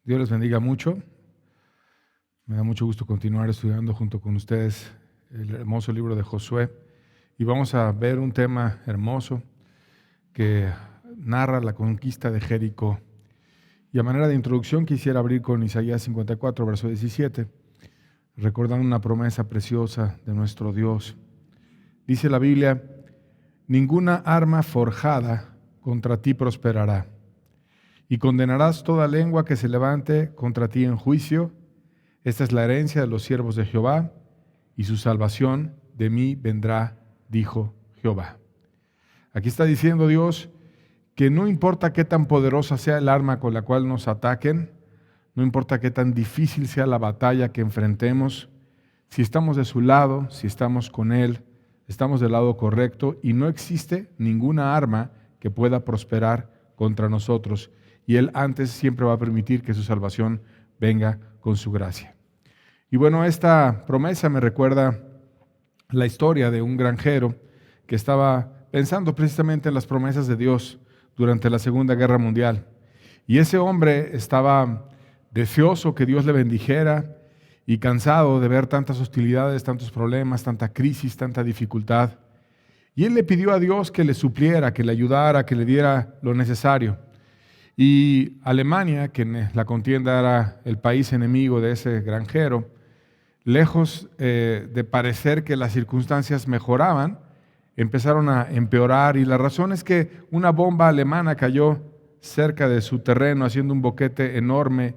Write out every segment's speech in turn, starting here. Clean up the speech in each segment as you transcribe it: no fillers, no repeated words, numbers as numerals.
Dios les bendiga mucho. Me da mucho gusto continuar estudiando junto con ustedes el hermoso libro de Josué. Y vamos a ver un tema hermoso que narra la conquista de Jericó. Y a manera de introducción quisiera abrir con Isaías 54, verso 17, recordando una promesa preciosa de nuestro Dios. Dice la Biblia: ninguna arma forjada contra ti prosperará, y condenarás toda lengua que se levante contra ti en juicio. Esta es la herencia de los siervos de Jehová, y su salvación de mí vendrá, dijo Jehová. Aquí está diciendo Dios que no importa qué tan poderosa sea el arma con la cual nos ataquen, no importa qué tan difícil sea la batalla que enfrentemos, si estamos de su lado, si estamos con Él, estamos del lado correcto y no existe ninguna arma que pueda prosperar contra nosotros. Y Él antes siempre va a permitir que su salvación venga con su gracia. Y bueno, esta promesa me recuerda la historia de un granjero que estaba pensando precisamente en las promesas de Dios durante la Segunda Guerra Mundial. Y ese hombre estaba deseoso que Dios le bendijera y cansado de ver tantas hostilidades, tantos problemas, tanta crisis, tanta dificultad. Y él le pidió a Dios que le supliera, que le ayudara, que le diera lo necesario. Y Alemania, que en la contienda era el país enemigo de ese granjero, lejos de parecer que las circunstancias mejoraban, empezaron a empeorar. Y la razón es que una bomba alemana cayó cerca de su terreno haciendo un boquete enorme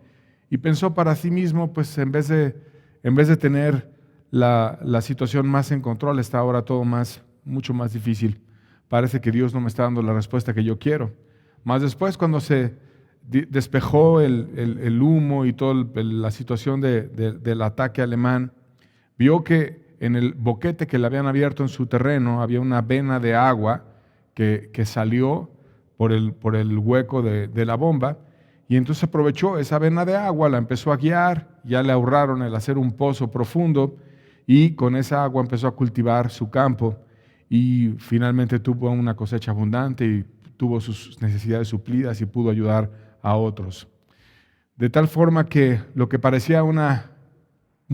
y pensó para sí mismo, pues en vez de tener la situación más en control, está ahora todo mucho más difícil. Parece que Dios no me está dando la respuesta que yo quiero. Más después, cuando se despejó el humo y toda la situación del ataque alemán, vio que en el boquete que le habían abierto en su terreno había una vena de agua que salió por el hueco de la bomba, y entonces aprovechó esa vena de agua, la empezó a guiar, ya le ahorraron el hacer un pozo profundo, y con esa agua empezó a cultivar su campo, y finalmente tuvo una cosecha abundante y tuvo sus necesidades suplidas y pudo ayudar a otros. De tal forma que lo que parecía un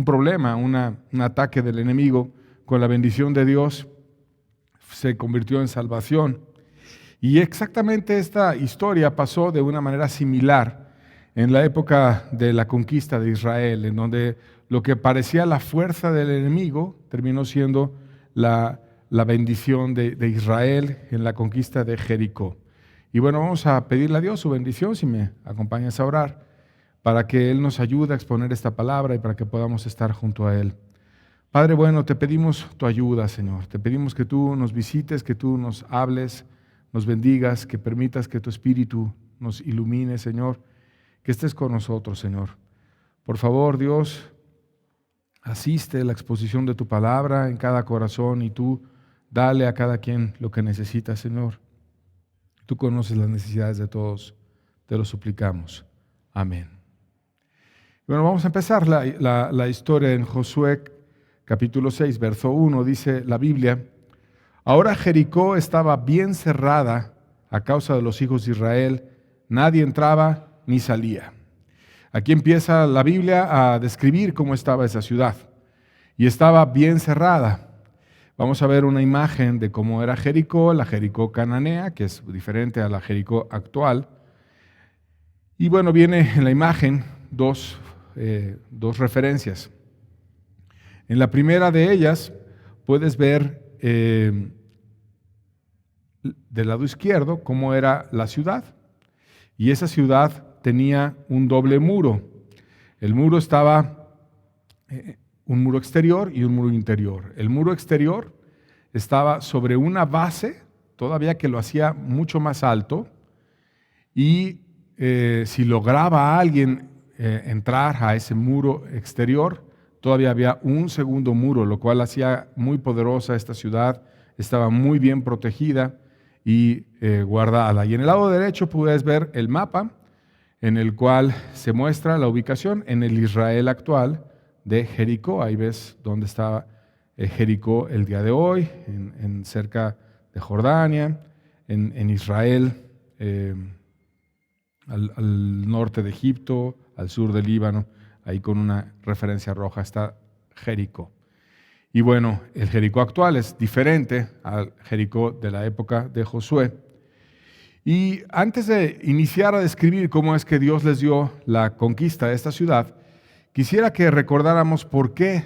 problema, un ataque del enemigo, con la bendición de Dios, se convirtió en salvación. Y exactamente esta historia pasó de una manera similar en la época de la conquista de Israel, en donde lo que parecía la fuerza del enemigo terminó siendo la bendición de Israel en la conquista de Jericó. Y bueno, vamos a pedirle a Dios su bendición, si me acompañas a orar, para que Él nos ayude a exponer esta palabra y para que podamos estar junto a Él. Padre bueno, te pedimos tu ayuda, Señor. Te pedimos que tú nos visites, que tú nos hables, nos bendigas, que permitas que tu Espíritu nos ilumine, Señor, que estés con nosotros, Señor. Por favor, Dios, asiste a la exposición de tu palabra en cada corazón y tú dale a cada quien lo que necesita, Señor. Tú conoces las necesidades de todos, te lo suplicamos. Amén. Bueno, vamos a empezar la historia en Josué capítulo 6, verso 1, dice la Biblia: ahora Jericó estaba bien cerrada a causa de los hijos de Israel, nadie entraba ni salía. Aquí empieza la Biblia a describir cómo estaba esa ciudad, y estaba bien cerrada. Vamos a ver una imagen de cómo era Jericó, la Jericó cananea, que es diferente a la Jericó actual. Y bueno, viene en la imagen dos referencias. En la primera de ellas puedes ver del lado izquierdo cómo era la ciudad. Y esa ciudad tenía un doble muro. El muro estaba un muro exterior y un muro interior. El muro exterior estaba sobre una base, todavía que lo hacía mucho más alto, y si lograba a alguien entrar a ese muro exterior, todavía había un segundo muro, lo cual hacía muy poderosa esta ciudad, estaba muy bien protegida y guardada. Y en el lado derecho puedes ver el mapa en el cual se muestra la ubicación en el Israel actual de Jericó. Ahí ves dónde estaba Jericó el día de hoy, cerca de Jordania, en Israel al norte de Egipto, al sur del Líbano, ahí con una referencia roja está Jericó. Y bueno, el Jericó actual es diferente al Jericó de la época de Josué. Y antes de iniciar a describir cómo es que Dios les dio la conquista de esta ciudad, quisiera que recordáramos por qué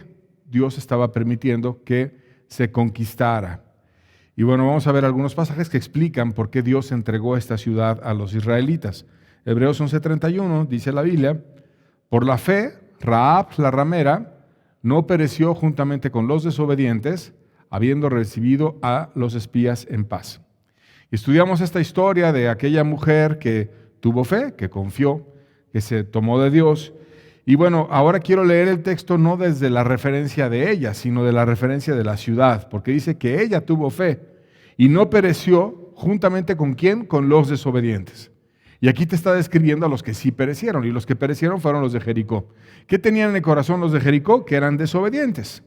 Dios estaba permitiendo que se conquistara. Y bueno, vamos a ver algunos pasajes que explican por qué Dios entregó esta ciudad a los israelitas. Hebreos 11:31 dice la Biblia: por la fe, Rahab la ramera no pereció juntamente con los desobedientes, habiendo recibido a los espías en paz. Estudiamos esta historia de aquella mujer que tuvo fe, que confió, que se tomó de Dios. Y bueno, ahora quiero leer el texto no desde la referencia de ella, sino de la referencia de la ciudad, porque dice que ella tuvo fe y no pereció juntamente con ¿quién? Con los desobedientes. Y aquí te está describiendo a los que sí perecieron, y los que perecieron fueron los de Jericó. ¿Qué tenían en el corazón los de Jericó? Que eran desobedientes.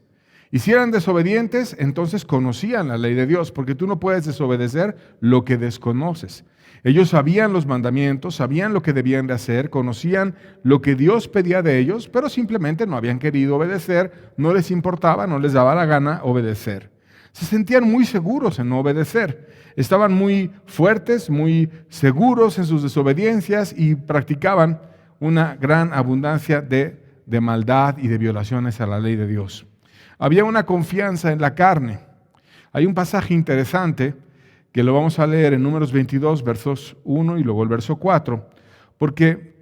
Y si eran desobedientes, entonces conocían la ley de Dios, porque tú no puedes desobedecer lo que desconoces. Ellos sabían los mandamientos, sabían lo que debían de hacer, conocían lo que Dios pedía de ellos, pero simplemente no habían querido obedecer, no les importaba, no les daba la gana obedecer. Se sentían muy seguros en no obedecer, estaban muy fuertes, muy seguros en sus desobediencias y practicaban una gran abundancia de maldad y de violaciones a la ley de Dios. Había una confianza en la carne. Hay un pasaje interesante que lo vamos a leer en Números 22, versos 1 y luego el verso 4, porque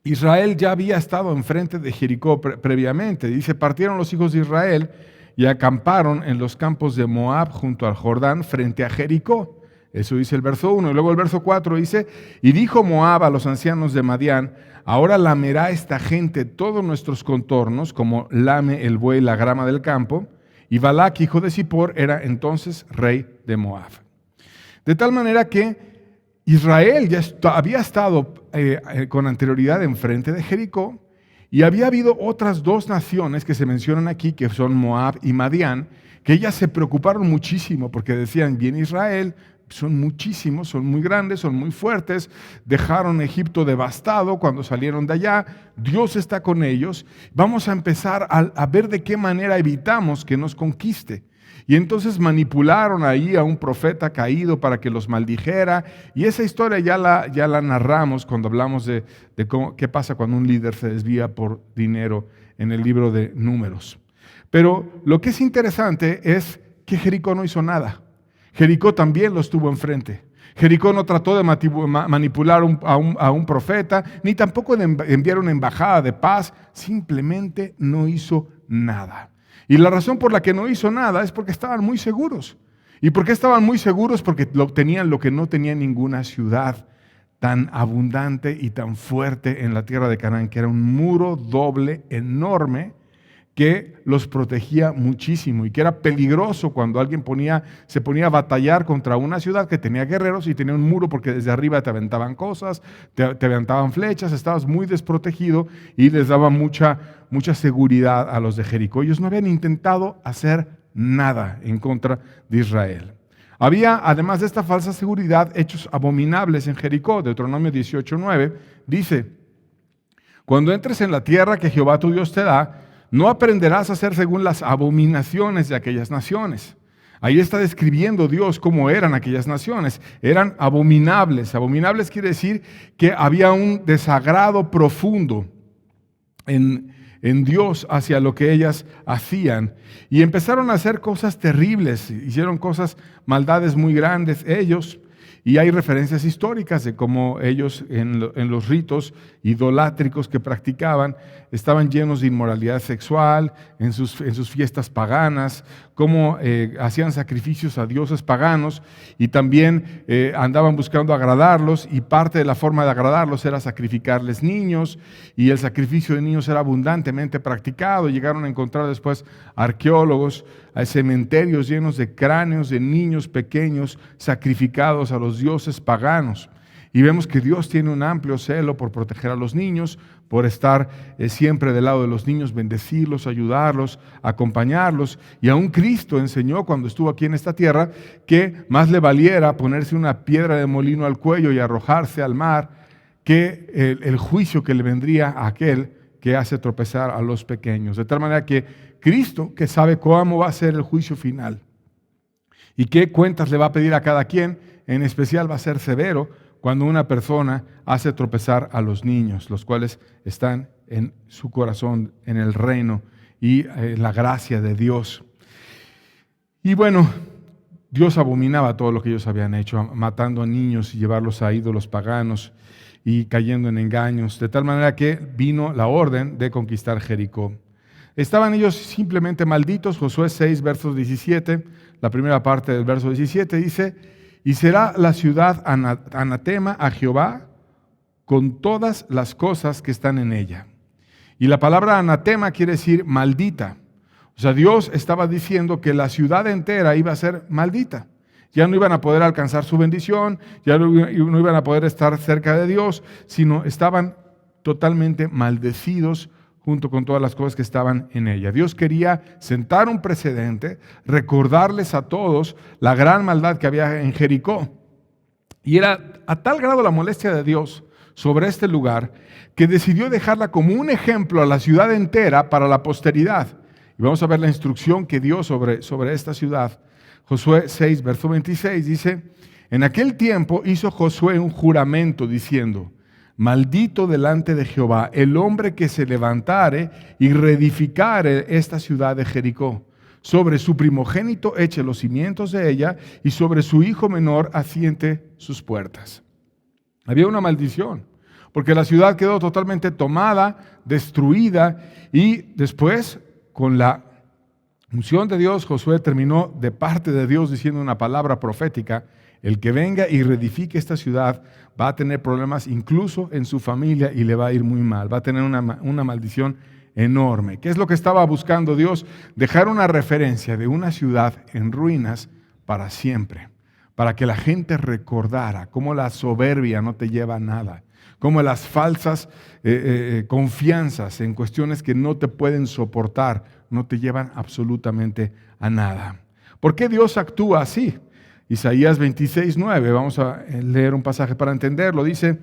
Israel ya había estado enfrente de Jericó previamente. Dice: partieron los hijos de Israel y acamparon en los campos de Moab junto al Jordán frente a Jericó. Eso dice el verso 1. Y luego el verso 4 dice: y dijo Moab a los ancianos de Madián: ahora lamerá esta gente todos nuestros contornos, como lame el buey la grama del campo. Y Balac, hijo de Zippor, era entonces rey de Moab. De tal manera que Israel ya había estado con anterioridad enfrente de Jericó, y había habido otras dos naciones que se mencionan aquí, que son Moab y Madián, que ellas se preocuparon muchísimo porque decían: bien Israel, son muchísimos, son muy grandes, son muy fuertes, dejaron Egipto devastado cuando salieron de allá, Dios está con ellos, vamos a empezar a ver de qué manera evitamos que nos conquiste. Y entonces manipularon ahí a un profeta caído para que los maldijera, y esa historia ya la narramos cuando hablamos de qué pasa cuando un líder se desvía por dinero en el libro de Números. Pero lo que es interesante es que Jericó no hizo nada. Jericó también los tuvo enfrente. Jericó no trató de manipular a un profeta, ni tampoco de enviar una embajada de paz, simplemente no hizo nada. Y la razón por la que no hizo nada es porque estaban muy seguros. ¿Y por qué estaban muy seguros? Porque tenían lo que no tenía ninguna ciudad tan abundante y tan fuerte en la tierra de Canaán, que era un muro doble enorme que los protegía muchísimo y que era peligroso cuando alguien se ponía a batallar contra una ciudad que tenía guerreros y tenía un muro, porque desde arriba te aventaban cosas, te aventaban flechas, estabas muy desprotegido y les daba mucha seguridad a los de Jericó. Ellos no habían intentado hacer nada en contra de Israel. Había, además de esta falsa seguridad, hechos abominables en Jericó. Deuteronomio 18:9 dice: cuando entres en la tierra que Jehová tu Dios te da, no aprenderás a hacer según las abominaciones de aquellas naciones. Ahí está describiendo Dios cómo eran aquellas naciones. Eran abominables. Abominables quiere decir que había un desagrado profundo en Dios hacia lo que ellas hacían. Y empezaron a hacer cosas terribles. Hicieron maldades muy grandes ellos. Y hay referencias históricas de cómo ellos en los ritos idolátricos que practicaban estaban llenos de inmoralidad sexual, en sus fiestas paganas, cómo hacían sacrificios a dioses paganos y también andaban buscando agradarlos, y parte de la forma de agradarlos era sacrificarles niños, y el sacrificio de niños era abundantemente practicado. Llegaron a encontrar después arqueólogos cementerios llenos de cráneos de niños pequeños sacrificados a los dioses paganos. Y vemos que Dios tiene un amplio celo por proteger a los niños, por estar siempre del lado de los niños, bendecirlos, ayudarlos, acompañarlos. Y aún Cristo enseñó cuando estuvo aquí en esta tierra que más le valiera ponerse una piedra de molino al cuello y arrojarse al mar que el juicio que le vendría a aquel que hace tropezar a los pequeños. De tal manera que Cristo, que sabe cómo va a ser el juicio final y qué cuentas le va a pedir a cada quien, en especial va a ser severo cuando una persona hace tropezar a los niños, los cuales están en su corazón, en el reino y en la gracia de Dios. Y bueno, Dios abominaba todo lo que ellos habían hecho, matando a niños y llevarlos a ídolos paganos y cayendo en engaños, de tal manera que vino la orden de conquistar Jericó. Estaban ellos simplemente malditos. Josué 6, versos 17, la primera parte del verso 17 dice: y será la ciudad anatema a Jehová con todas las cosas que están en ella. Y la palabra anatema quiere decir maldita. O sea, Dios estaba diciendo que la ciudad entera iba a ser maldita. Ya no iban a poder alcanzar su bendición, ya no iban a poder estar cerca de Dios, sino estaban totalmente maldecidos junto con todas las cosas que estaban en ella. Dios quería sentar un precedente, recordarles a todos la gran maldad que había en Jericó. Y era a tal grado la molestia de Dios sobre este lugar que decidió dejarla como un ejemplo a la ciudad entera para la posteridad. Y vamos a ver la instrucción que dio sobre esta ciudad. Josué 6, verso 26 dice: en aquel tiempo hizo Josué un juramento diciendo: maldito delante de Jehová el hombre que se levantare y reedificare esta ciudad de Jericó. Sobre su primogénito eche los cimientos de ella y sobre su hijo menor asiente sus puertas. Había una maldición, porque la ciudad quedó totalmente tomada, destruida, y después, con la unción de Dios, Josué terminó de parte de Dios diciendo una palabra profética: el que venga y reedifique esta ciudad va a tener problemas incluso en su familia y le va a ir muy mal, va a tener una maldición enorme. ¿Qué es lo que estaba buscando Dios? Dejar una referencia de una ciudad en ruinas para siempre, para que la gente recordara cómo la soberbia no te lleva a nada, cómo las falsas confianzas en cuestiones que no te pueden soportar no te llevan absolutamente a nada. ¿Por qué Dios actúa así? Isaías 26, 9, vamos a leer un pasaje para entenderlo. Dice: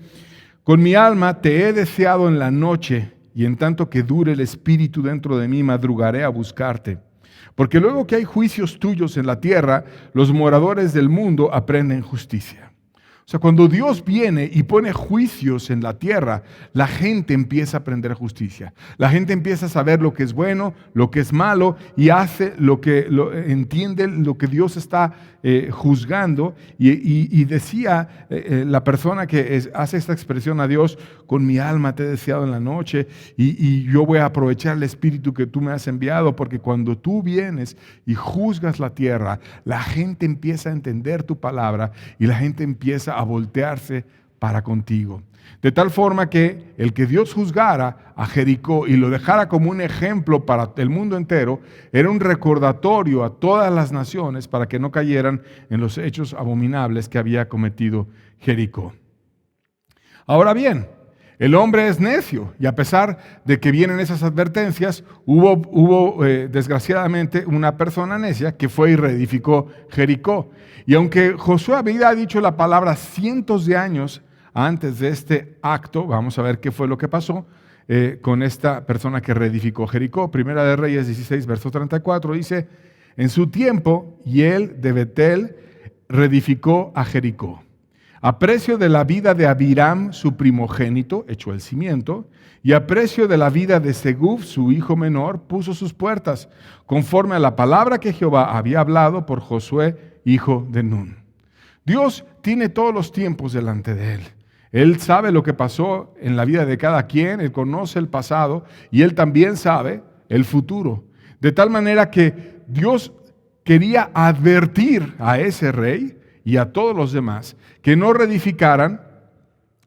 con mi alma te he deseado en la noche, y en tanto que dure el espíritu dentro de mí, madrugaré a buscarte. Porque luego que hay juicios tuyos en la tierra, los moradores del mundo aprenden justicia. O sea, cuando Dios viene y pone juicios en la tierra, la gente empieza a aprender justicia. La gente empieza a saber lo que es bueno, lo que es malo, y hace entiende lo que Dios está juzgando. Y decía la persona que hace esta expresión a Dios: con mi alma te he deseado en la noche, y yo voy a aprovechar el espíritu que tú me has enviado, porque cuando tú vienes y juzgas la tierra, la gente empieza a entender tu palabra y la gente empieza a voltearse para contigo. De tal forma que el que Dios juzgara a Jericó y lo dejara como un ejemplo para el mundo entero, era un recordatorio a todas las naciones para que no cayeran en los hechos abominables que había cometido Jericó. Ahora bien, el hombre es necio, y a pesar de que vienen esas advertencias, hubo desgraciadamente una persona necia que fue y reedificó Jericó. Y aunque Josué había dicho la palabra cientos de años antes de este acto, vamos a ver qué fue lo que pasó con esta persona que reedificó Jericó. Primera de Reyes 16, verso 34 dice: en su tiempo, Hiel de Betel reedificó a Jericó. A precio de la vida de Abiram, su primogénito, echó el cimiento, y a precio de la vida de Segub, su hijo menor, puso sus puertas, conforme a la palabra que Jehová había hablado por Josué, hijo de Nun. Dios tiene todos los tiempos delante de Él. Él sabe lo que pasó en la vida de cada quien, Él conoce el pasado y Él también sabe el futuro. De tal manera que Dios quería advertir a ese rey y a todos los demás que no reedificaran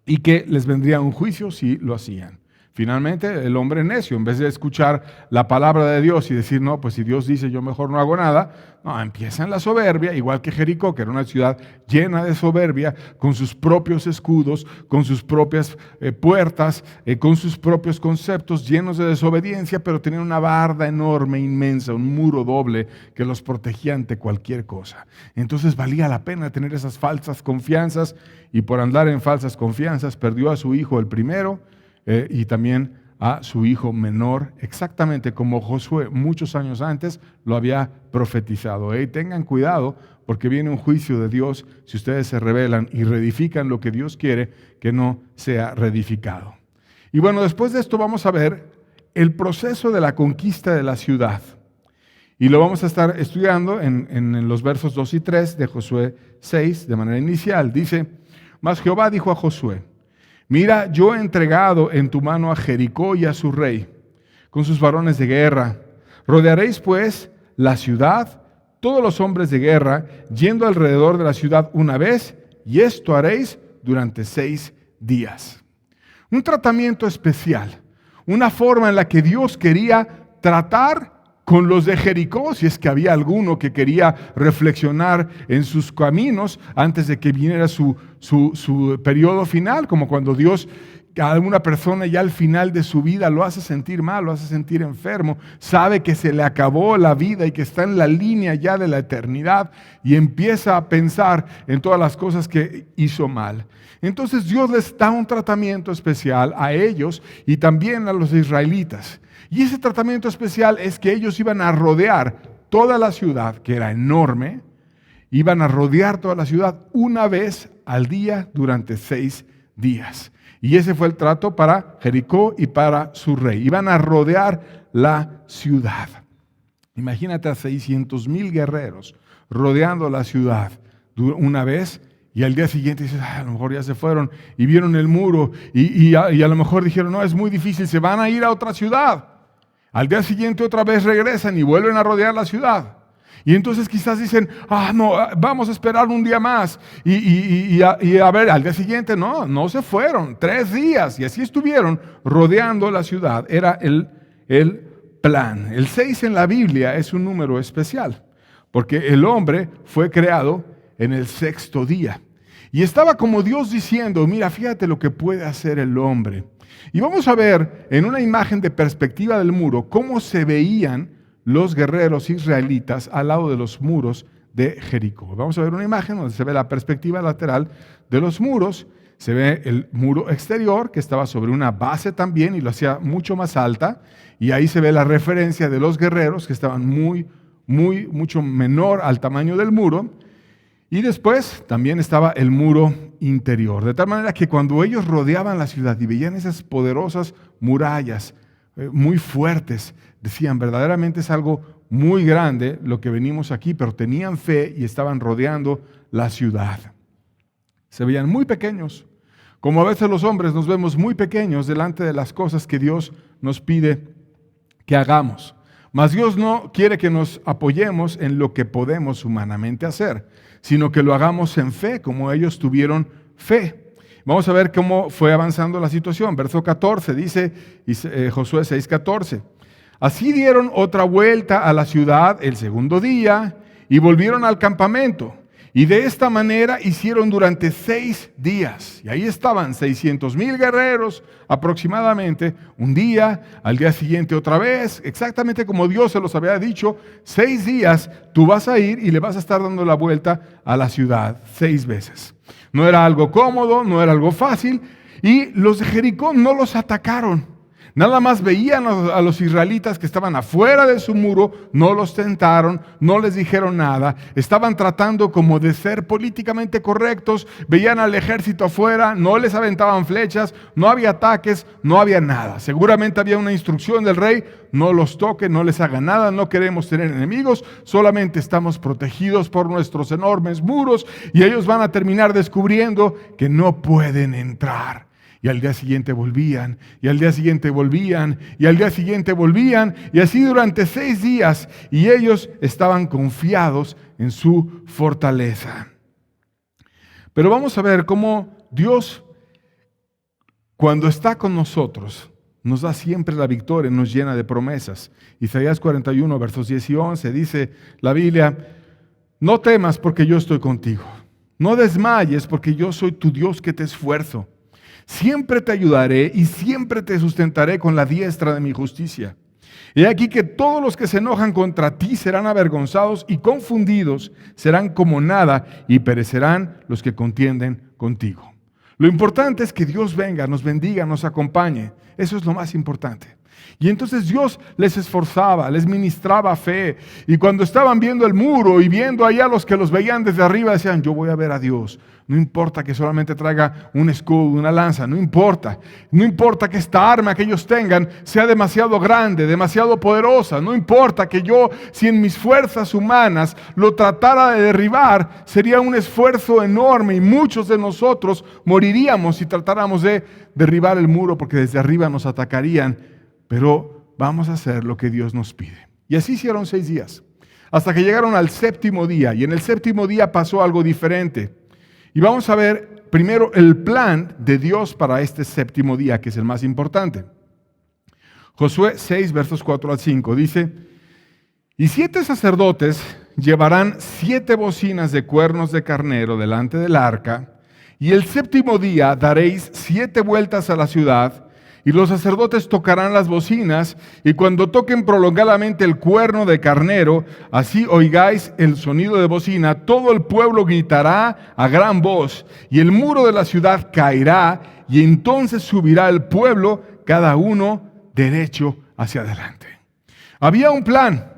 y que les vendría un juicio si lo hacían. Finalmente, el hombre necio, en vez de escuchar la palabra de Dios y decir, no, pues si Dios dice yo mejor no hago nada, no, empieza en la soberbia, igual que Jericó, que era una ciudad llena de soberbia, con sus propios escudos, con sus propias puertas, con sus propios conceptos, llenos de desobediencia, pero tenían una barda enorme, inmensa, un muro doble que los protegía ante cualquier cosa. Entonces valía la pena tener esas falsas confianzas, y por andar en falsas confianzas perdió a su hijo el primero, y también a su hijo menor, exactamente como Josué muchos años antes lo había profetizado. Tengan cuidado, porque viene un juicio de Dios si ustedes se rebelan y reedifican lo que Dios quiere que no sea reedificado. Y bueno, después de esto vamos a ver el proceso de la conquista de la ciudad. Y lo vamos a estar estudiando en los versos 2 y 3 de Josué 6 de manera inicial. Dice, mas Jehová dijo a Josué, mira, yo he entregado en tu mano a Jericó y a su rey, con sus varones de guerra. Rodearéis pues la ciudad, todos los hombres de guerra, yendo alrededor de la ciudad una vez, y esto haréis durante 6 días. Un tratamiento especial, una forma en la que Dios quería tratar con los de Jericó, si es que había alguno que quería reflexionar en sus caminos antes de que viniera su periodo final, como cuando Dios a alguna persona ya al final de su vida lo hace sentir mal, lo hace sentir enfermo, sabe que se le acabó la vida y que está en la línea ya de la eternidad y empieza a pensar en todas las cosas que hizo mal. Entonces Dios les da un tratamiento especial a ellos y también a los israelitas. Y ese tratamiento especial es que ellos iban a rodear toda la ciudad, que era enorme, iban a rodear toda la ciudad una vez al día durante 6 días. Y ese fue el trato para Jericó y para su rey. Iban a rodear la ciudad. Imagínate a 600,000 guerreros rodeando la ciudad una vez. Y al día siguiente dices, a lo mejor ya se fueron y vieron el muro y a lo mejor dijeron, no, es muy difícil, se van a ir a otra ciudad. Al día siguiente otra vez regresan y vuelven a rodear la ciudad. Y entonces quizás dicen, no, vamos a esperar un día más. Y a ver, al día siguiente no se fueron, 3 días. Y así estuvieron rodeando la ciudad. Era el plan. El 6 en la Biblia es un número especial, porque el hombre fue creado en el 6º día. Y estaba como Dios diciendo, mira, fíjate lo que puede hacer el hombre. Y vamos a ver en una imagen de perspectiva del muro cómo se veían los guerreros israelitas al lado de los muros de Jericó. Vamos a ver una imagen donde se ve la perspectiva lateral de los muros. Se ve el muro exterior que estaba sobre una base también y lo hacía mucho más alta. Y ahí se ve la referencia de los guerreros que estaban mucho menor al tamaño del muro. Y después también estaba el muro interior, de tal manera que cuando ellos rodeaban la ciudad y veían esas poderosas murallas muy fuertes, decían, verdaderamente es algo muy grande lo que venimos aquí, pero tenían fe y estaban rodeando la ciudad. Se veían muy pequeños, como a veces los hombres nos vemos muy pequeños delante de las cosas que Dios nos pide que hagamos. Mas Dios no quiere que nos apoyemos en lo que podemos humanamente hacer, sino que lo hagamos en fe, como ellos tuvieron fe. Vamos a ver cómo fue avanzando la situación. Verso 14 dice Josué 6:14. Así dieron otra vuelta a la ciudad el 2º día y volvieron al campamento. Y de esta manera hicieron durante 6 días. Y ahí estaban 600,000 guerreros aproximadamente. Un día, al día siguiente otra vez. Exactamente como Dios se los había dicho. 6 días tú vas a ir y le vas a estar dando la vuelta a la ciudad 6 veces. No era algo cómodo, no era algo fácil. Y los de Jericó no los atacaron. Nada más veían a los israelitas que estaban afuera de su muro, no los tentaron, no les dijeron nada, estaban tratando como de ser políticamente correctos, veían al ejército afuera, no les aventaban flechas, no había ataques, no había nada. Seguramente había una instrucción del rey, no los toquen, no les hagan nada, no queremos tener enemigos, solamente estamos protegidos por nuestros enormes muros y ellos van a terminar descubriendo que no pueden entrar. Y al día siguiente volvían, y al día siguiente volvían, y al día siguiente volvían, y así durante 6 días, y ellos estaban confiados en su fortaleza. Pero vamos a ver cómo Dios, cuando está con nosotros, nos da siempre la victoria, nos llena de promesas. Isaías 41, versos 10 y 11, dice la Biblia: no temas porque yo estoy contigo. No desmayes porque yo soy tu Dios que te esfuerzo. Siempre te ayudaré y siempre te sustentaré con la diestra de mi justicia. He aquí que todos los que se enojan contra ti serán avergonzados y confundidos, serán como nada y perecerán los que contienden contigo. Lo importante es que Dios venga, nos bendiga, nos acompañe. Eso es lo más importante. Y entonces Dios les esforzaba, les ministraba fe. Y cuando estaban viendo el muro y viendo allá a los que los veían desde arriba, decían: yo voy a ver a Dios. No importa que solamente traiga un escudo, una lanza, no importa. No importa que esta arma que ellos tengan sea demasiado grande, demasiado poderosa. No importa que yo, si en mis fuerzas humanas lo tratara de derribar, sería un esfuerzo enorme y muchos de nosotros moriríamos si tratáramos de derribar el muro, porque desde arriba nos atacarían. Pero vamos a hacer lo que Dios nos pide. Y así hicieron 6 días, hasta que llegaron al 7º día. Y en el 7º día pasó algo diferente. Y vamos a ver primero el plan de Dios para este 7º día, que es el más importante. Josué 6, versos 4 al 5, dice: y 7 sacerdotes llevarán 7 bocinas de cuernos de carnero delante del arca, y el 7º día daréis 7 vueltas a la ciudad, y los sacerdotes tocarán las bocinas, y cuando toquen prolongadamente el cuerno de carnero, así oigáis el sonido de bocina, todo el pueblo gritará a gran voz, y el muro de la ciudad caerá, y entonces subirá el pueblo, cada uno derecho hacia adelante. Había un plan,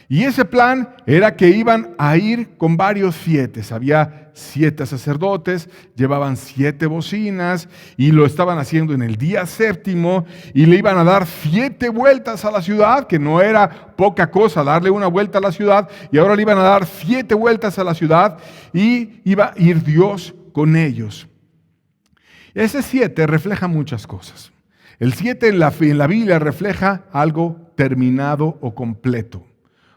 y ese plan era que iban a ir con varios 7. Había 7 sacerdotes, llevaban 7 bocinas y lo estaban haciendo en el día 7º, y le iban a dar 7 vueltas a la ciudad, que no era poca cosa darle una vuelta a la ciudad, y ahora le iban a dar 7 vueltas a la ciudad y iba a ir Dios con ellos. Ese 7 refleja muchas cosas. El 7 en la Biblia refleja algo terminado o completo.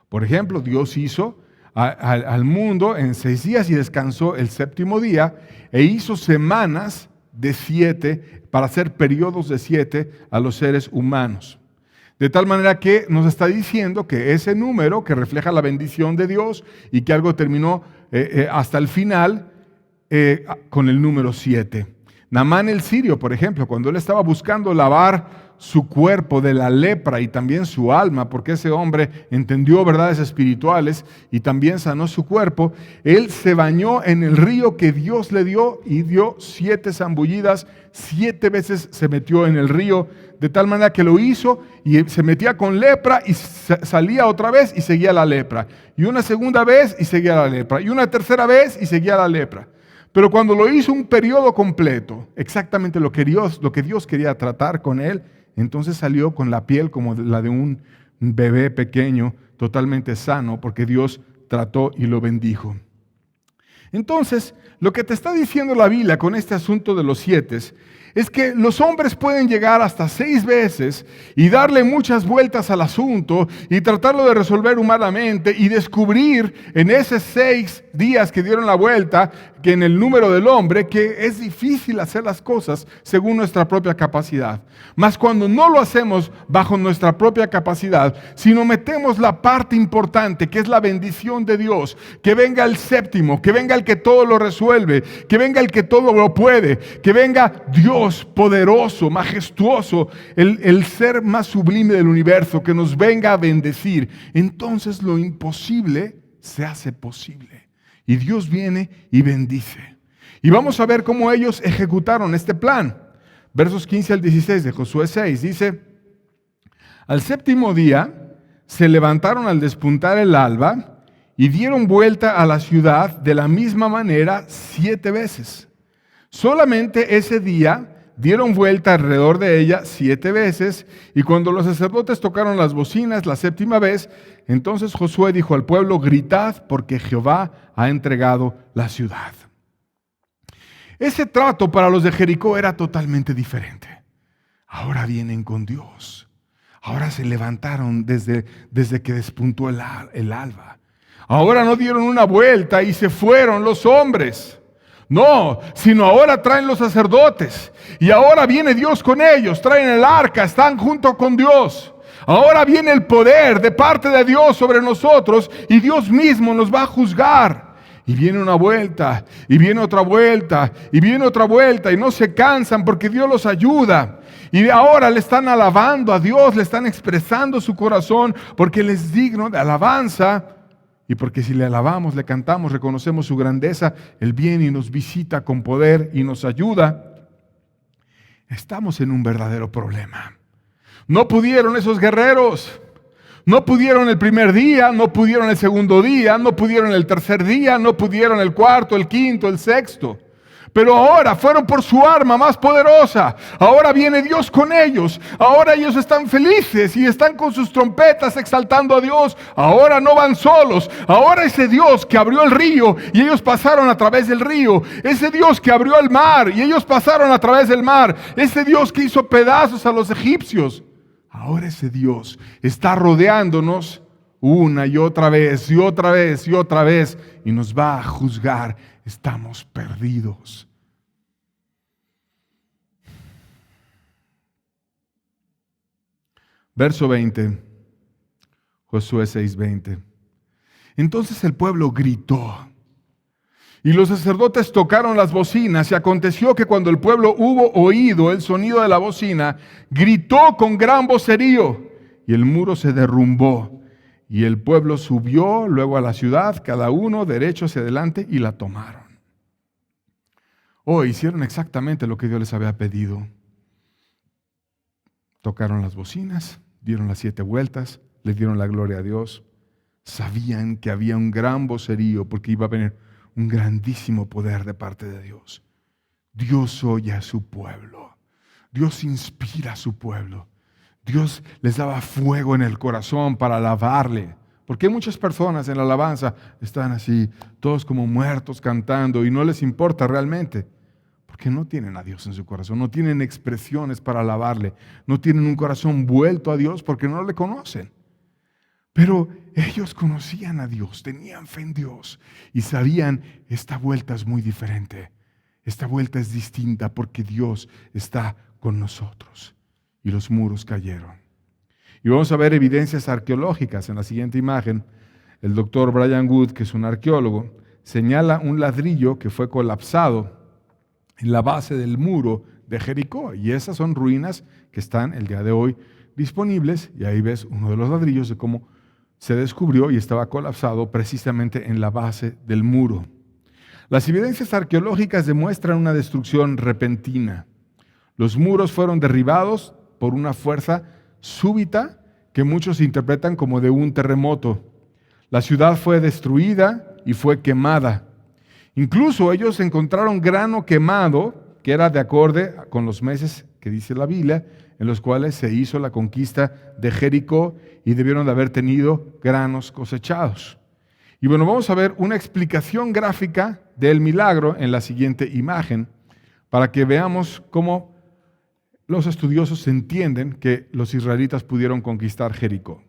Por ejemplo, Dios hizo al mundo en 6 días y descansó el 7º día, e hizo semanas de 7 para hacer periodos de 7 a los seres humanos. De tal manera que nos está diciendo que ese número que refleja la bendición de Dios y que algo terminó hasta el final con el número 7. Naamán el sirio, por ejemplo, cuando él estaba buscando lavar su cuerpo de la lepra y también su alma, porque ese hombre entendió verdades espirituales y también sanó su cuerpo, él se bañó en el río que Dios le dio y dio 7 zambullidas, 7 veces se metió en el río, de tal manera que lo hizo y se metía con lepra y salía otra vez y seguía la lepra, y una segunda vez y seguía la lepra, y una tercera vez y seguía la lepra. Pero cuando lo hizo un periodo completo, exactamente lo que Dios quería tratar con él, entonces salió con la piel como la de un bebé pequeño, totalmente sano, porque Dios trató y lo bendijo. Entonces, lo que te está diciendo la Biblia con este asunto de los 7 es que los hombres pueden llegar hasta 6 veces y darle muchas vueltas al asunto y tratarlo de resolver humanamente y descubrir en esos 6 días que dieron la vuelta, que en el número del hombre, que es difícil hacer las cosas según nuestra propia capacidad. Mas cuando no lo hacemos bajo nuestra propia capacidad, sino metemos la parte importante, que es la bendición de Dios, que venga el 7º, que venga el que todo lo resuelve, que venga el que todo lo puede, que venga Dios poderoso, majestuoso, el ser más sublime del universo, que nos venga a bendecir. Entonces lo imposible se hace posible. Y Dios viene y bendice. Y vamos a ver cómo ellos ejecutaron este plan. Versos 15 al 16 de Josué 6 dice: al 7º día se levantaron al despuntar el alba y dieron vuelta a la ciudad de la misma manera 7 veces. Solamente ese día dieron vuelta alrededor de ella 7 veces, y cuando los sacerdotes tocaron las bocinas la 7ª vez, entonces Josué dijo al pueblo: gritad, porque Jehová ha entregado la ciudad. Ese trato para los de Jericó era totalmente diferente. Ahora vienen con Dios. Ahora se levantaron desde que despuntó el alba. Ahora no dieron una vuelta y se fueron los hombres. No, sino ahora traen los sacerdotes. Y ahora viene Dios con ellos. Traen el arca, están junto con Dios. Ahora viene el poder de parte de Dios sobre nosotros y Dios mismo nos va a juzgar. Y viene una vuelta, y viene otra vuelta, y viene otra vuelta, y no se cansan porque Dios los ayuda. Y ahora le están alabando a Dios, le están expresando su corazón porque Él es digno de alabanza. Y porque si le alabamos, le cantamos, reconocemos su grandeza, Él viene y nos visita con poder y nos ayuda. Estamos en un verdadero problema. No pudieron esos guerreros. No pudieron el primer día, no pudieron el segundo día, no pudieron el tercer día, no pudieron el cuarto, el quinto, el sexto. Pero ahora fueron por su arma más poderosa. Ahora viene Dios con ellos. Ahora ellos están felices y están con sus trompetas exaltando a Dios. Ahora no van solos. Ahora ese Dios que abrió el río y ellos pasaron a través del río. Ese Dios que abrió el mar y ellos pasaron a través del mar. Ese Dios que hizo pedazos a los egipcios. Ahora ese Dios está rodeándonos una y otra vez y otra vez y otra vez y nos va a juzgar. Estamos perdidos. Verso 20, Josué 6:20. Entonces el pueblo gritó y los sacerdotes tocaron las bocinas y aconteció que cuando el pueblo hubo oído el sonido de la bocina, gritó con gran vocerío y el muro se derrumbó y el pueblo subió luego a la ciudad, cada uno derecho hacia adelante y la tomaron. Hicieron exactamente lo que Dios les había pedido. Tocaron las bocinas, dieron las 7 vueltas, le dieron la gloria a Dios. Sabían que había un gran vocerío porque iba a venir un grandísimo poder de parte de Dios. Dios oye a su pueblo. Dios inspira a su pueblo. Dios les daba fuego en el corazón para alabarle. Porque muchas personas en la alabanza están así, todos como muertos cantando y no les importa realmente. Porque no tienen a Dios en su corazón, no tienen expresiones para alabarle, no tienen un corazón vuelto a Dios porque no le conocen. Pero ellos conocían a Dios, tenían fe en Dios y sabían, esta vuelta es muy diferente. Esta vuelta es distinta porque Dios está con nosotros. Y los muros cayeron. Y vamos a ver evidencias arqueológicas en la siguiente imagen. El doctor Brian Wood, que es un arqueólogo, señala un ladrillo que fue colapsado en la base del muro de Jericó. Y esas son ruinas que están el día de hoy disponibles. Y ahí ves uno de los ladrillos de cómo se descubrió y estaba colapsado precisamente en la base del muro. Las evidencias arqueológicas demuestran una destrucción repentina. Los muros fueron derribados por una fuerza súbita que muchos interpretan como de un terremoto. La ciudad fue destruida y fue quemada. Incluso ellos encontraron grano quemado, que era de acorde con los meses que dice la Biblia, en los cuales se hizo la conquista de Jericó y debieron de haber tenido granos cosechados. Y bueno, vamos a ver una explicación gráfica del milagro en la siguiente imagen, para que veamos cómo los estudiosos entienden que los israelitas pudieron conquistar Jericó.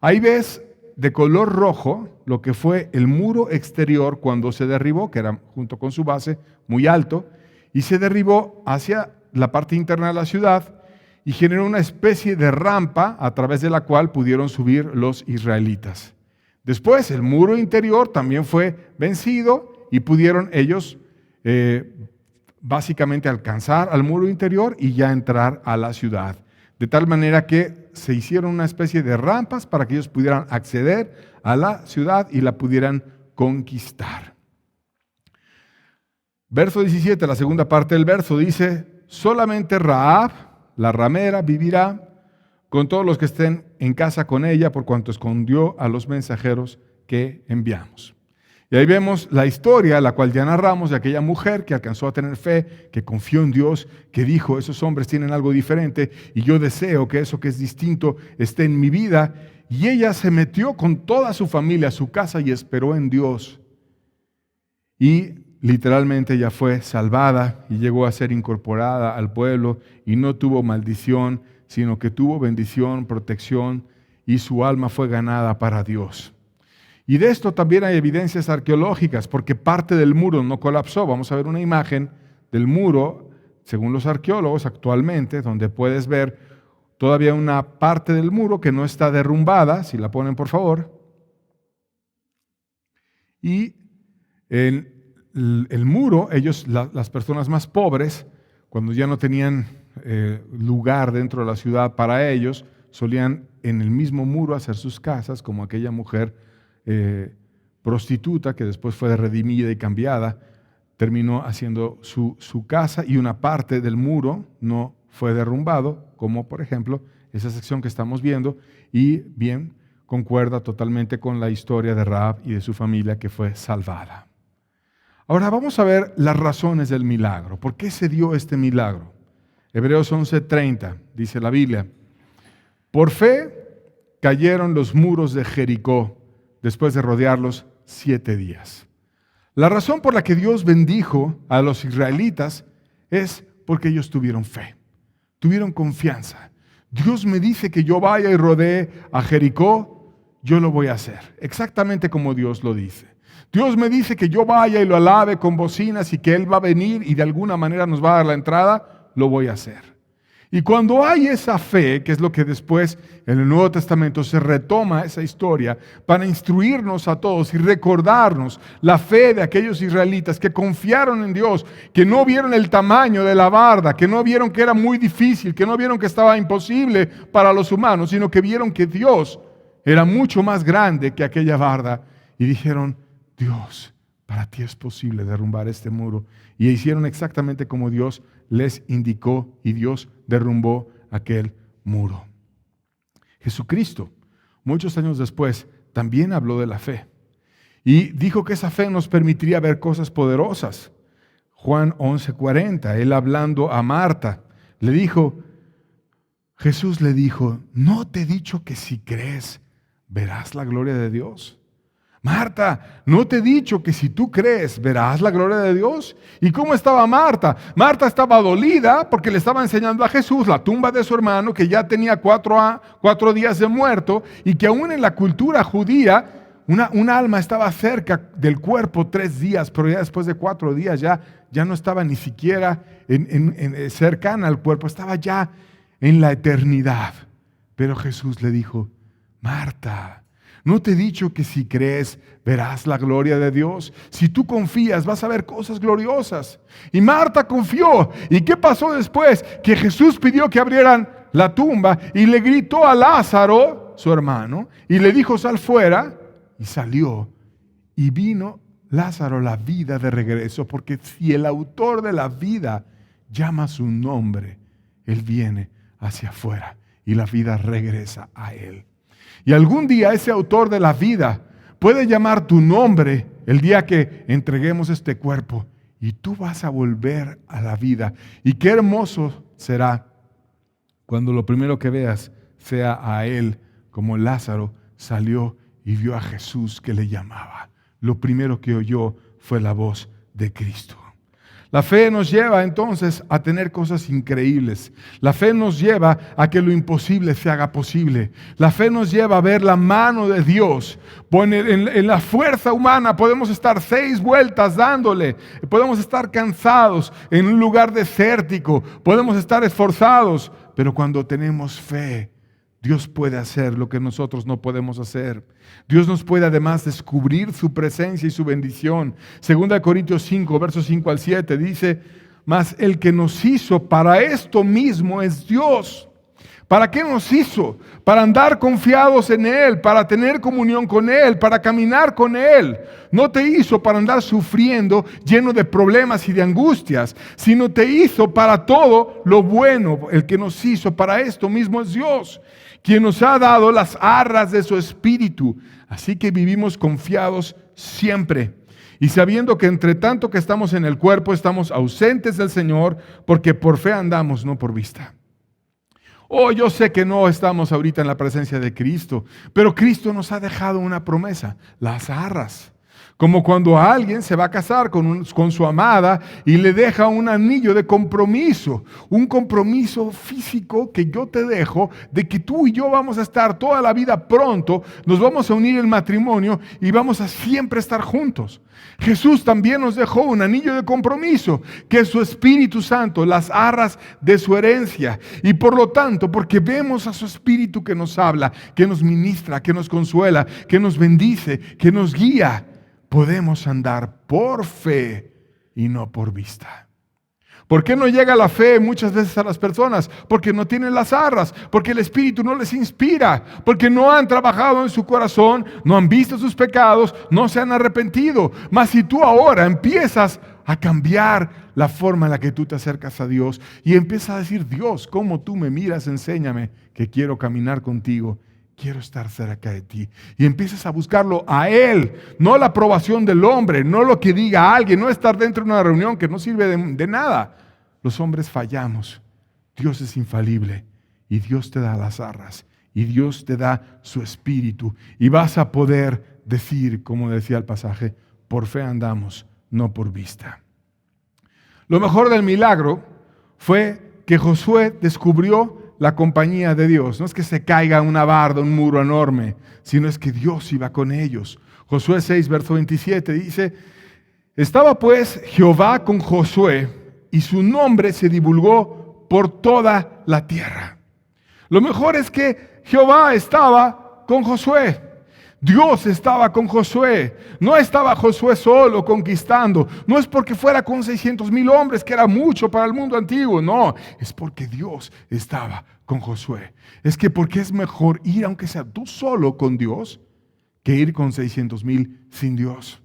Ahí ves de color rojo lo que fue el muro exterior cuando se derribó, que era junto con su base muy alto, y se derribó hacia la parte interna de la ciudad y generó una especie de rampa a través de la cual pudieron subir los israelitas. Después el muro interior también fue vencido y pudieron ellos básicamente alcanzar al muro interior y ya entrar a la ciudad. De tal manera que se hicieron una especie de rampas para que ellos pudieran acceder a la ciudad y la pudieran conquistar. Verso 17, la segunda parte del verso dice: solamente Rahab, la ramera, vivirá con todos los que estén en casa con ella, por cuanto escondió a los mensajeros que enviamos. Y ahí vemos la historia, la cual ya narramos, de aquella mujer que alcanzó a tener fe, que confió en Dios, que dijo: esos hombres tienen algo diferente y yo deseo que eso que es distinto esté en mi vida. Y ella se metió con toda su familia a su casa y esperó en Dios. Y literalmente ella fue salvada y llegó a ser incorporada al pueblo y no tuvo maldición, sino que tuvo bendición, protección, y su alma fue ganada para Dios. Y de esto también hay evidencias arqueológicas, porque parte del muro no colapsó. Vamos a ver una imagen del muro, según los arqueólogos actualmente, donde puedes ver todavía una parte del muro que no está derrumbada, si la ponen por favor. Y en el muro, las personas más pobres, cuando ya no tenían lugar dentro de la ciudad para ellos, solían en el mismo muro hacer sus casas, como aquella mujer prostituta que después fue redimida y cambiada, terminó haciendo su casa, y una parte del muro no fue derrumbado, como por ejemplo esa sección que estamos viendo, y bien concuerda totalmente con la historia de Rahab y de su familia que fue salvada. Ahora vamos a ver las razones del milagro. ¿Por qué se dio este milagro? Hebreos 11:30 dice la Biblia: por fe cayeron los muros de Jericó después de rodearlos 7 días. La razón por la que Dios bendijo a los israelitas es porque ellos tuvieron fe, tuvieron confianza. Dios me dice que yo vaya y rodee a Jericó, yo lo voy a hacer, exactamente como Dios lo dice. Dios me dice que yo vaya y lo alabe con bocinas y que Él va a venir y de alguna manera nos va a dar la entrada, lo voy a hacer. Y cuando hay esa fe, que es lo que después en el Nuevo Testamento se retoma esa historia para instruirnos a todos y recordarnos la fe de aquellos israelitas que confiaron en Dios, que no vieron el tamaño de la barda, que no vieron que era muy difícil, que no vieron que estaba imposible para los humanos, sino que vieron que Dios era mucho más grande que aquella barda y dijeron: Dios, para ti es posible derrumbar este muro. Y hicieron exactamente como Dios les indicó y Dios derrumbó aquel muro. Jesucristo, muchos años después, también habló de la fe y dijo que esa fe nos permitiría ver cosas poderosas. Juan 11:40, Él hablando a Marta, Jesús le dijo: ¿no te he dicho que si crees verás la gloria de Dios? Marta, ¿no te he dicho que si tú crees verás la gloria de Dios? ¿Y cómo estaba Marta? Marta estaba dolida porque le estaba enseñando a Jesús la tumba de su hermano, que ya tenía 4 días de muerto, y que aún en la cultura judía un alma estaba cerca del cuerpo 3 días, pero ya después de 4 días ya no estaba ni siquiera cercana al cuerpo, estaba ya en la eternidad. Pero Jesús le dijo: Marta, ¿no te he dicho que si crees verás la gloria de Dios? Si tú confías vas a ver cosas gloriosas. Y Marta confió. ¿Y qué pasó después? Que Jesús pidió que abrieran la tumba y le gritó a Lázaro, su hermano, y le dijo: sal fuera. Y salió. Y vino Lázaro la vida de regreso, porque si el autor de la vida llama su nombre, Él viene hacia afuera y la vida regresa a Él. Y algún día ese autor de la vida puede llamar tu nombre el día que entreguemos este cuerpo y tú vas a volver a la vida. Y qué hermoso será cuando lo primero que veas sea a Él, como Lázaro salió y vio a Jesús que le llamaba. Lo primero que oyó fue la voz de Cristo. La fe nos lleva entonces a tener cosas increíbles. La fe nos lleva a que lo imposible se haga posible. La fe nos lleva a ver la mano de Dios. En la fuerza humana podemos estar 6 vueltas dándole. Podemos estar cansados en un lugar desértico. Podemos estar esforzados. Pero cuando tenemos fe, Dios puede hacer lo que nosotros no podemos hacer. Dios nos puede además descubrir su presencia y su bendición. 2 Corintios 5, versos 5 al 7 dice: mas el que nos hizo para esto mismo es Dios. ¿Para qué nos hizo? Para andar confiados en Él, para tener comunión con Él, para caminar con Él. No te hizo para andar sufriendo, lleno de problemas y de angustias, sino te hizo para todo lo bueno. El que nos hizo para esto mismo es Dios, quien nos ha dado las arras de su Espíritu. Así que vivimos confiados siempre. Y sabiendo que entre tanto que estamos en el cuerpo, estamos ausentes del Señor, porque por fe andamos, no por vista. Oh, yo sé que no estamos ahorita en la presencia de Cristo, pero Cristo nos ha dejado una promesa, las arras. Como cuando alguien se va a casar con su amada y le deja un anillo de compromiso, un compromiso físico que yo te dejo de que tú y yo vamos a estar toda la vida pronto, nos vamos a unir en matrimonio y vamos a siempre estar juntos. Jesús también nos dejó un anillo de compromiso, que es su Espíritu Santo, las arras de su herencia. Y por lo tanto, porque vemos a su Espíritu que nos habla, que nos ministra, que nos consuela, que nos bendice, que nos guía, podemos andar por fe y no por vista. ¿Por qué no llega la fe muchas veces a las personas? Porque no tienen las arras, porque el Espíritu no les inspira, porque no han trabajado en su corazón, no han visto sus pecados, no se han arrepentido. Mas si tú ahora empiezas a cambiar la forma en la que tú te acercas a Dios y empiezas a decir: Dios, cómo tú me miras, enséñame, que quiero caminar contigo. Quiero estar cerca de ti. Y empiezas a buscarlo a Él, no la aprobación del hombre, no lo que diga alguien, no estar dentro de una reunión que no sirve de nada. Los hombres fallamos. Dios es infalible y Dios te da las arras y Dios te da su Espíritu. Y vas a poder decir, como decía el pasaje, por fe andamos, no por vista. Lo mejor del milagro fue que Josué descubrió la compañía de Dios. No es que se caiga una barda, un muro enorme, sino es que Dios iba con ellos. Josué 6, verso 27 dice: estaba pues Jehová con Josué y su nombre se divulgó por toda la tierra. Lo mejor es que Jehová estaba con Josué. Dios estaba con Josué. No estaba Josué solo conquistando. No es porque fuera con 600,000 hombres, que era mucho para el mundo antiguo. No, es porque Dios estaba con Josué. Es que porque es mejor ir, aunque sea tú solo con Dios, que ir con 600,000 sin Dios.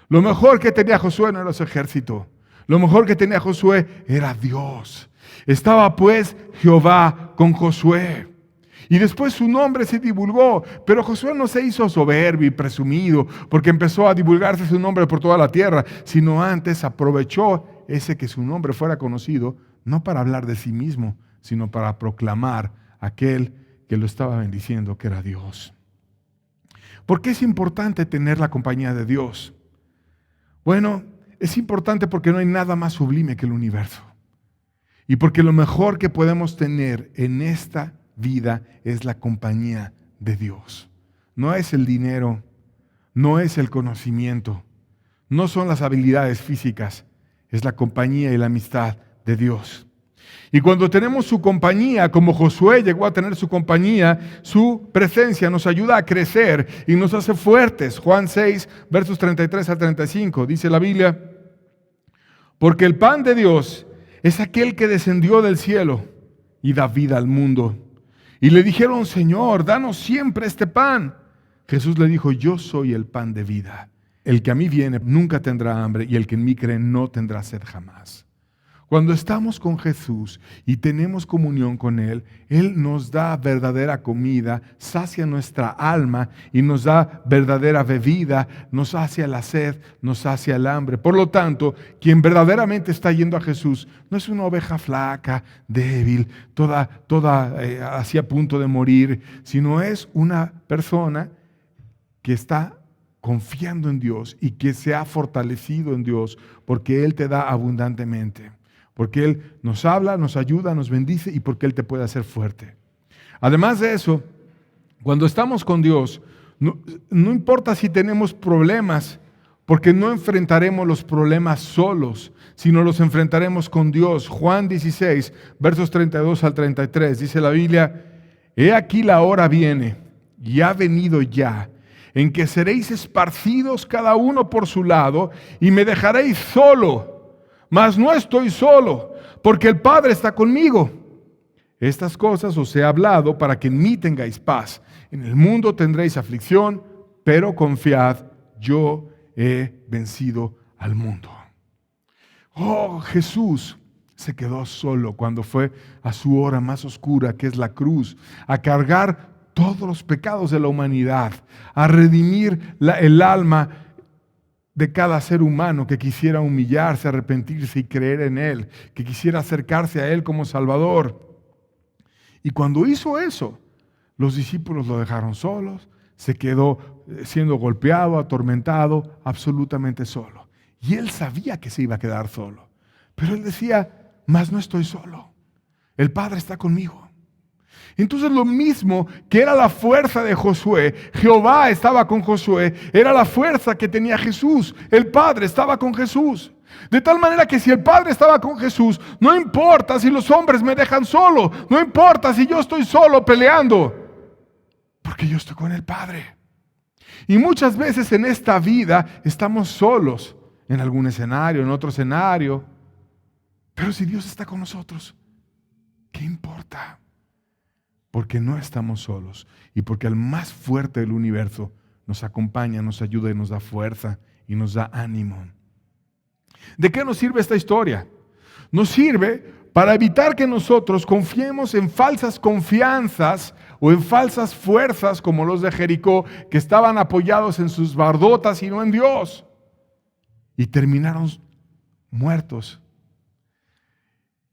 Lo mejor que tenía Josué no era su ejército. Lo mejor que tenía Josué era Dios. Estaba pues Jehová con Josué. Y después su nombre se divulgó, pero Josué no se hizo soberbio y presumido porque empezó a divulgarse su nombre por toda la tierra, sino antes aprovechó ese que su nombre fuera conocido, no para hablar de sí mismo, sino para proclamar a aquel que lo estaba bendiciendo, que era Dios. ¿Por qué es importante tener la compañía de Dios? Bueno, es importante porque no hay nada más sublime que el universo. Y porque lo mejor que podemos tener en esta vida es la compañía de Dios. No es el dinero, no es el conocimiento, no son las habilidades físicas, es la compañía y la amistad de Dios. Y cuando tenemos su compañía, como Josué llegó a tener su compañía, su presencia nos ayuda a crecer y nos hace fuertes. Juan 6, versos 33 al 35, dice la Biblia: porque el pan de Dios es aquel que descendió del cielo y da vida al mundo. Y le dijeron: Señor, danos siempre este pan. Jesús le dijo: yo soy el pan de vida. El que a mí viene nunca tendrá hambre, y el que en mí cree no tendrá sed jamás. Cuando estamos con Jesús y tenemos comunión con Él, Él nos da verdadera comida, sacia nuestra alma y nos da verdadera bebida, nos sacia la sed, nos sacia el hambre. Por lo tanto, quien verdaderamente está yendo a Jesús no es una oveja flaca, débil, toda así a punto de morir, sino es una persona que está confiando en Dios y que se ha fortalecido en Dios porque Él te da abundantemente. Porque Él nos habla, nos ayuda, nos bendice y porque Él te puede hacer fuerte. Además de eso, cuando estamos con Dios, no importa si tenemos problemas, porque no enfrentaremos los problemas solos, sino los enfrentaremos con Dios. Juan 16, versos 32 al 33, dice la Biblia: he aquí la hora viene, y ha venido ya, en que seréis esparcidos cada uno por su lado, y me dejaréis solo. Mas no estoy solo, porque el Padre está conmigo. Estas cosas os he hablado para que en mí tengáis paz. En el mundo tendréis aflicción, pero confiad, yo he vencido al mundo. Oh, Jesús se quedó solo cuando fue a su hora más oscura, que es la cruz, a cargar todos los pecados de la humanidad, a redimir el alma de cada ser humano que quisiera humillarse, arrepentirse y creer en Él, que quisiera acercarse a Él como Salvador. Y cuando hizo eso, los discípulos lo dejaron solos, se quedó siendo golpeado, atormentado, absolutamente solo. Y él sabía que se iba a quedar solo. Pero él decía, mas no estoy solo. El Padre está conmigo. Entonces lo mismo que era la fuerza de Josué, Jehová estaba con Josué, era la fuerza que tenía Jesús, el Padre estaba con Jesús. De tal manera que si el Padre estaba con Jesús, no importa si los hombres me dejan solo, no importa si yo estoy solo peleando, porque yo estoy con el Padre. Y muchas veces en esta vida estamos solos, en algún escenario, en otro escenario, pero si Dios está con nosotros, ¿qué importa? Porque no estamos solos y porque el más fuerte del universo nos acompaña, nos ayuda y nos da fuerza y nos da ánimo. ¿De qué nos sirve esta historia? Nos sirve para evitar que nosotros confiemos en falsas confianzas o en falsas fuerzas como los de Jericó, que estaban apoyados en sus bardotas y no en Dios, y terminaron muertos.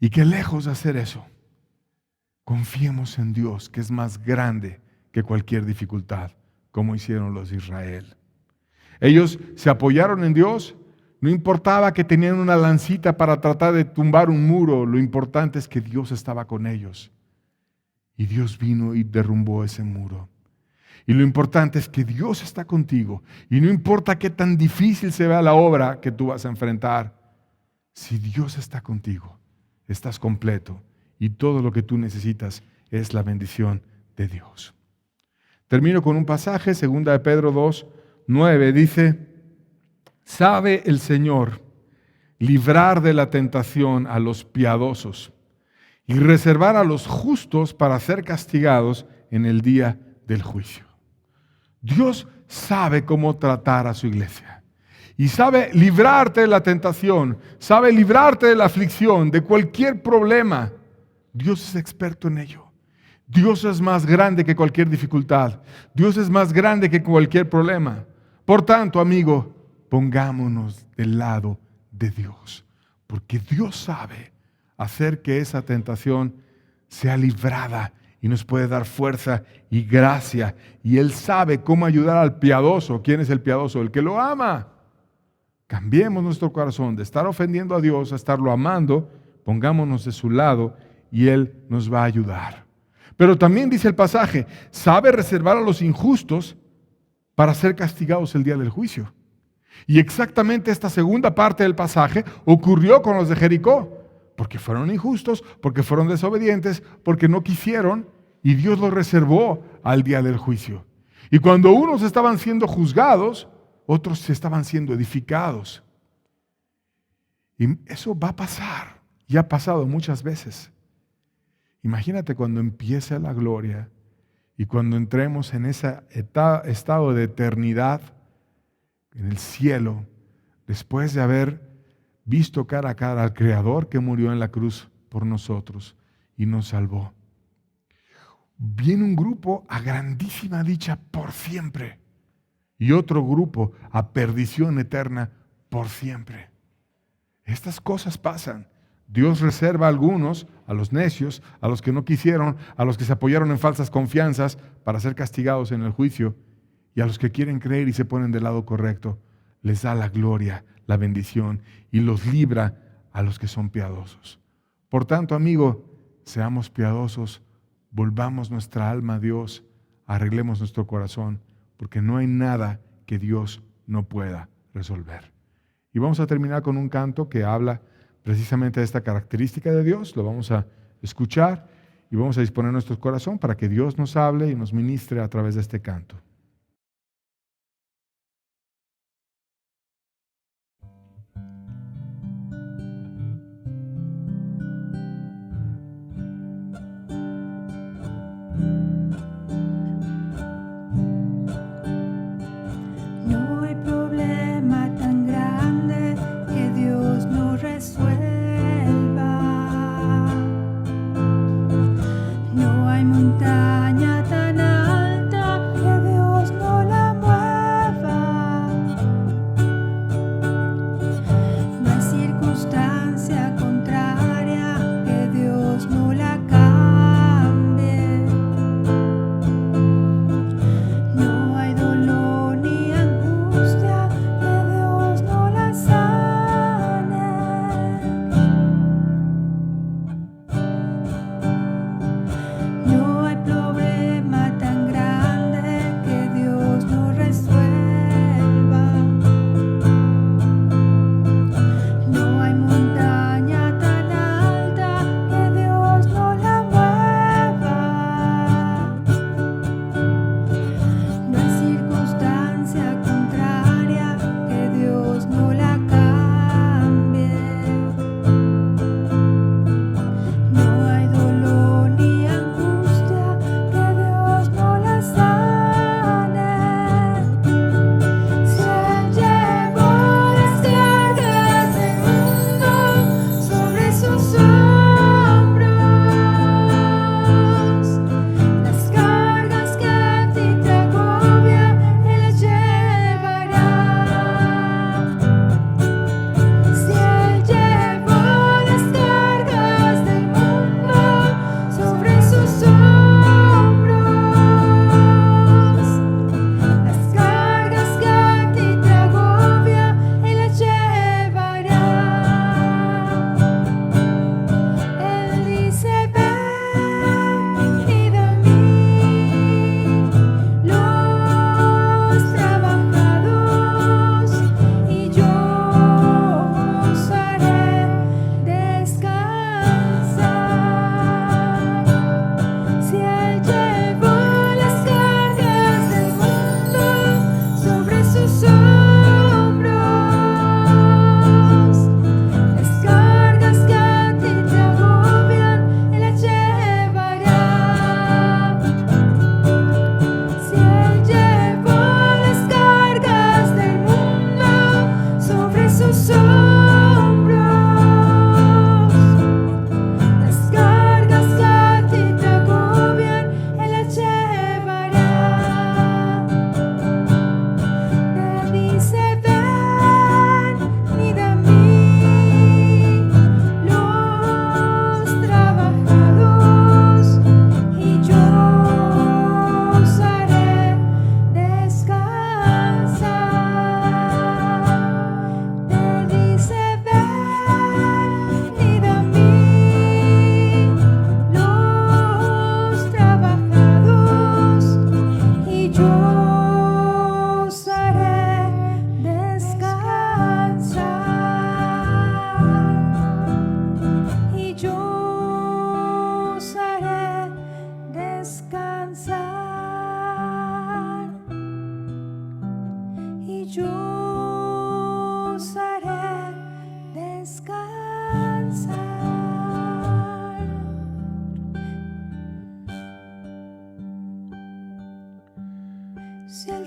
Y que lejos de hacer eso, confiemos en Dios, que es más grande que cualquier dificultad, como hicieron los de Israel. Ellos se apoyaron en Dios, no importaba que tenían una lancita para tratar de tumbar un muro, lo importante es que Dios estaba con ellos. Y Dios vino y derrumbó ese muro. Y lo importante es que Dios está contigo, y no importa qué tan difícil se vea la obra que tú vas a enfrentar, si Dios está contigo, estás completo. Y todo lo que tú necesitas es la bendición de Dios. Termino con un pasaje, 2 de Pedro 2, 9, dice, sabe el Señor librar de la tentación a los piadosos y reservar a los justos para ser castigados en el día del juicio. Dios sabe cómo tratar a su iglesia. Y sabe librarte de la tentación, sabe librarte de la aflicción, de cualquier problema. Dios es experto en ello. Dios es más grande que cualquier dificultad. Dios es más grande que cualquier problema. Por tanto, amigo, pongámonos del lado de Dios, porque Dios sabe hacer que esa tentación sea librada y nos puede dar fuerza y gracia. Y Él sabe cómo ayudar al piadoso. ¿Quién es el piadoso? El que lo ama. Cambiemos nuestro corazón de estar ofendiendo a Dios a estarlo amando. Pongámonos de su lado y Él nos va a ayudar. Pero también dice el pasaje, sabe reservar a los injustos para ser castigados el día del juicio. Y exactamente esta segunda parte del pasaje ocurrió con los de Jericó, porque fueron injustos, porque fueron desobedientes, porque no quisieron, y Dios los reservó al día del juicio. Y cuando unos estaban siendo juzgados, otros estaban siendo edificados. Y eso va a pasar, y ha pasado muchas veces. Imagínate cuando empiece la gloria y cuando entremos en ese estado de eternidad en el cielo, después de haber visto cara a cara al Creador que murió en la cruz por nosotros y nos salvó. Viene un grupo a grandísima dicha por siempre y otro grupo a perdición eterna por siempre. Estas cosas pasan. Dios reserva a algunos, a los necios, a los que no quisieron, a los que se apoyaron en falsas confianzas para ser castigados en el juicio, y a los que quieren creer y se ponen del lado correcto, les da la gloria, la bendición y los libra a los que son piadosos. Por tanto, amigo, seamos piadosos, volvamos nuestra alma a Dios, arreglemos nuestro corazón, porque no hay nada que Dios no pueda resolver. Y vamos a terminar con un canto que habla precisamente de esta característica de Dios. Lo vamos a escuchar y vamos a disponer nuestro corazón para que Dios nos hable y nos ministre a través de este canto. No hay problema tan grande que Dios no resuelva. No hay montaña tan alta que Dios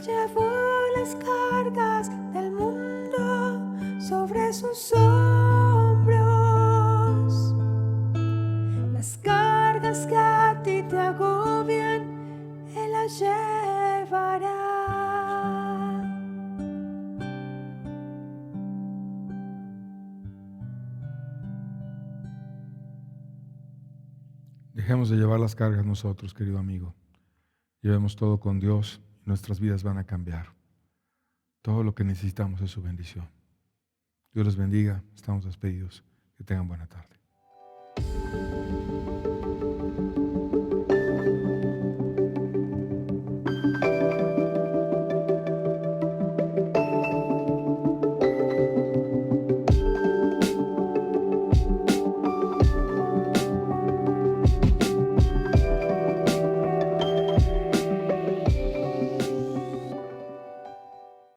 llevó las cargas del mundo sobre sus hombros. Las cargas que a ti te agobian, Él las llevará. Dejemos de llevar las cargas nosotros, querido amigo. Llevemos todo con Dios y nuestras vidas van a cambiar. Todo lo que necesitamos es su bendición. Dios los bendiga. Estamos despedidos. Que tengan buena tarde.